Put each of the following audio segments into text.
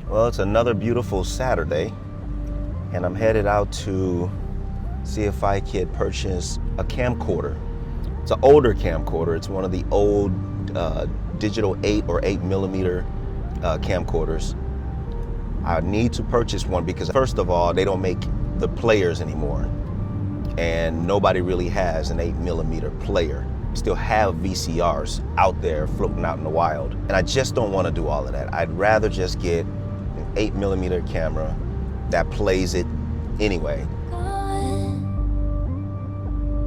Well, it's another beautiful Saturday, and I'm headed out to see if I could purchase a camcorder. It's an older camcorder. It's one of the old digital 8 or 8 millimeter camcorders. I need to purchase one because, first of all, they don't make the players anymore, and nobody really has an 8 millimeter player. Still have VCRs out there floating out in the wild, and I just don't want to do all of that. I'd rather just get an 8 millimeter camera that plays it anyway.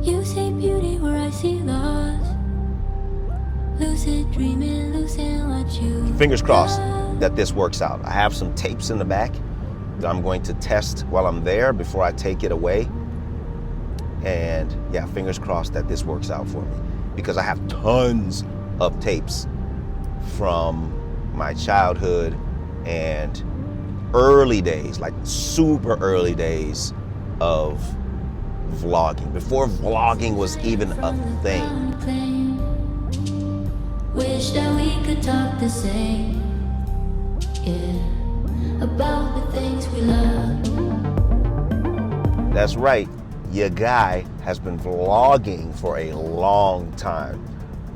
You see beauty where I see loss. Lucid dreaming, losing what you. Fingers crossed that this works out. I have some tapes in the back that I'm going to test while I'm there before I take it away. And yeah, fingers crossed that this works out for me, because I have tons of tapes from my childhood and early days, like super early days of vlogging, before vlogging was even a thing. Wish that we could talk the same, yeah, about the things we love. That's right, your guy has been vlogging for a long time,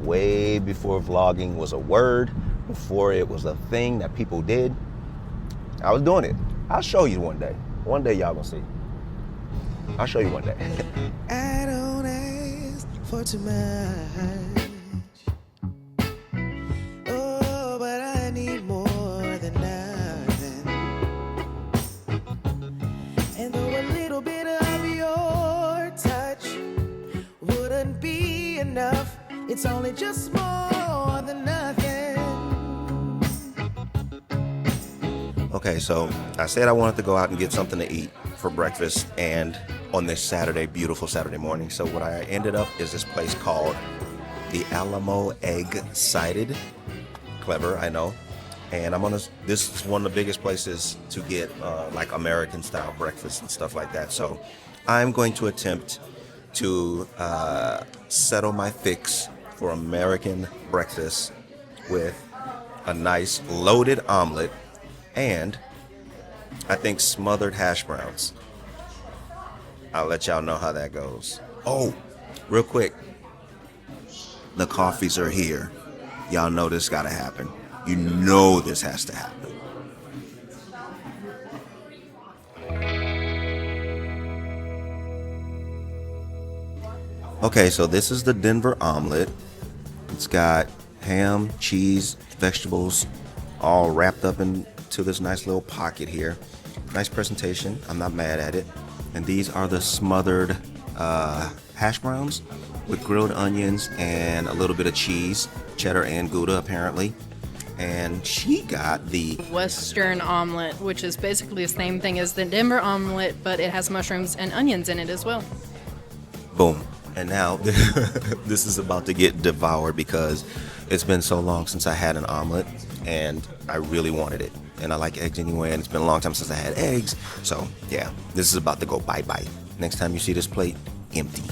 way before vlogging was a word, before it was a thing that people did. I was doing it. I'll show you one day. One day y'all gonna see. I'll show you one day. I don't ask for too much. Oh, but I need more than nothing. And though a little bit of your touch wouldn't be enough, it's only just more than nothing. Okay, so I said I wanted to go out and get something to eat for breakfast and on this Saturday, beautiful Saturday morning. So what I ended up is this place called the Alamo Egg Sided. Clever, I know. And this is one of the biggest places to get like American style breakfast and stuff like that. So I'm going to attempt to settle my fix for American breakfast with a nice loaded omelet and I think smothered hash browns. I'll let y'all know how that goes. Oh, real quick. The coffees are here. Y'all know this gotta happen. You know this has to happen. Okay, so this is the Denver omelet. It's got ham, cheese, vegetables, all wrapped up into this nice little pocket here. Nice presentation. I'm not mad at it. And these are the smothered hash browns with grilled onions and a little bit of cheese, cheddar and Gouda apparently. And she got the Western omelet, which is basically the same thing as the Denver omelet, but it has mushrooms and onions in it as well. boom. And now this is about to get devoured because it's been so long since I had an omelet and I really wanted it. And I like eggs anyway, and it's been a long time since I had eggs. So yeah, this is about to go bye-bye. Next time you see this plate, empty.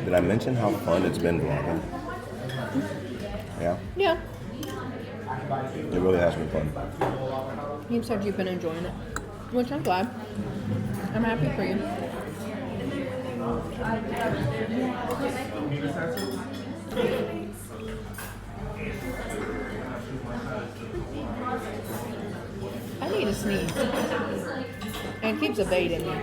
Did I mention how fun it's been vlogging? Yeah? Yeah. It really has been fun. You said you've been enjoying it, which I'm glad. I'm happy for you. I need to sneeze. And it keeps evading me.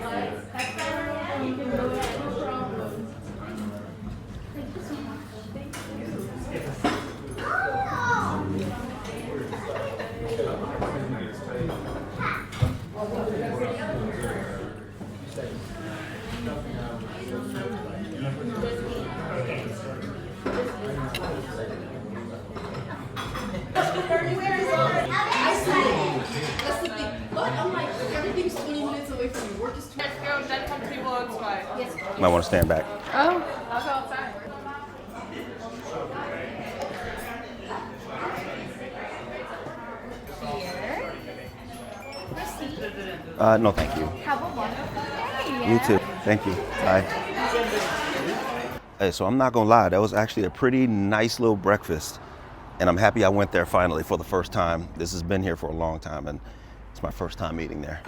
Might want to stand back. Oh, I'll go outside. Here. No, thank you. Have a wonderful day. You too. Thank you. Bye. Hey, so I'm not gonna lie, that was actually a pretty nice little breakfast. And I'm happy I went there finally for the first time. This has been here for a long time and it's my first time eating there.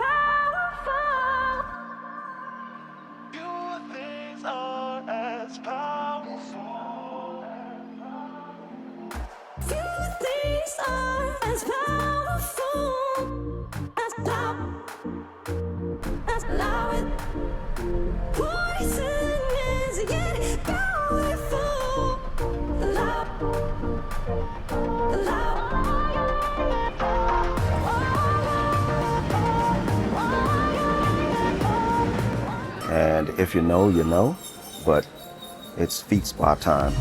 And if you know, you know, but it's feet spa time.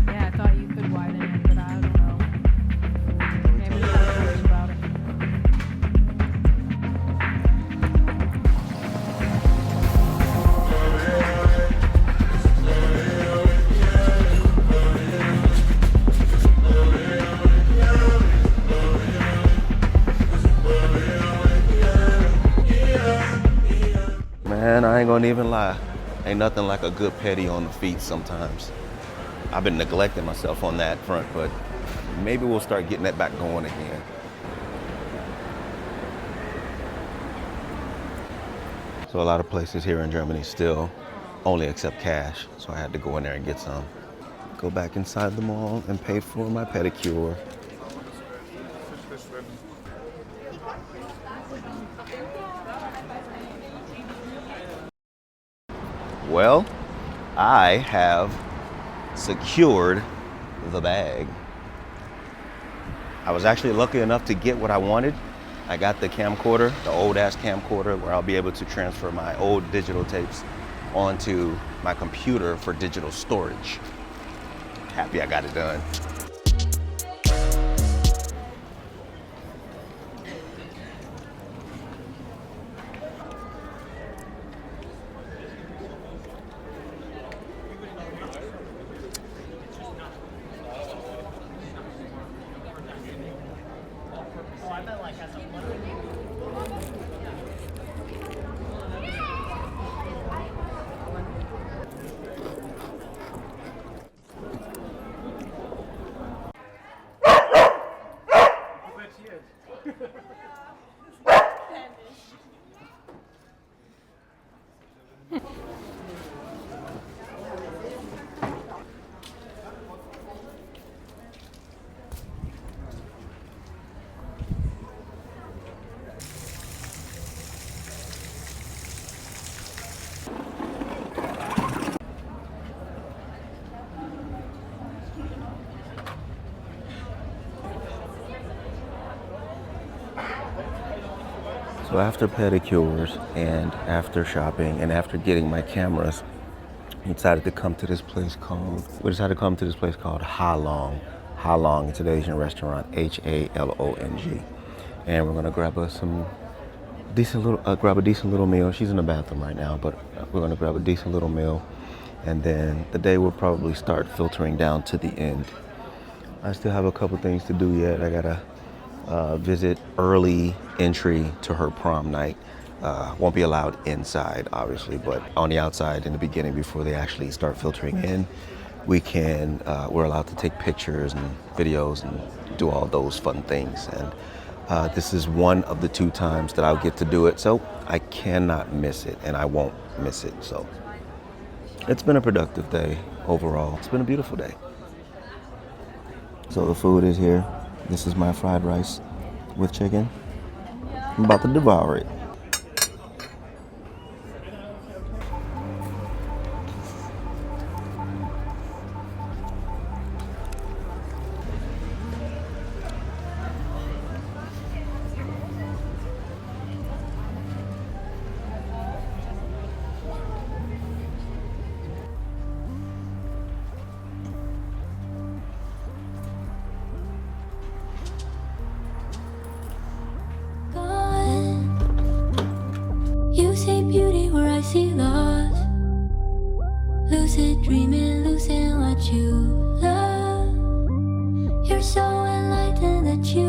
Yeah, I thought you could widen it, but I don't know. Maybe we gotta think about it. Man, I ain't gonna even lie. Ain't nothing like a good pedi on the feet sometimes. I've been neglecting myself on that front, but maybe we'll start getting that back going again. So a lot of places here in Germany still only accept cash, so I had to go in there and get some. Go back inside the mall and pay for my pedicure. Well, I have secured the bag. I was actually lucky enough to get what I wanted. I got the camcorder, the old ass camcorder, where I'll be able to transfer my old digital tapes onto my computer for digital storage. Happy I got it done. So after pedicures and after shopping and after getting my cameras, we decided to come to this place called Halong. Halong, it's an Asian restaurant, Halong. And we're gonna grab us some grab a decent little meal. She's in the bathroom right now, but we're gonna grab a decent little meal. And then the day will probably start filtering down to the end. I still have a couple things to do yet. I gotta visit early entry to her prom night. Won't be allowed inside, obviously, but on the outside in the beginning before they actually start filtering in, we're allowed to take pictures and videos and do all those fun things. And this is one of the 2 times that I'll get to do it, so I cannot miss it, and I won't miss it. So it's been a productive day overall. It's been a beautiful day. So the food is here. This is my fried rice with chicken. I'm about to devour it. dreaming, losing what you love. You're so enlightened that you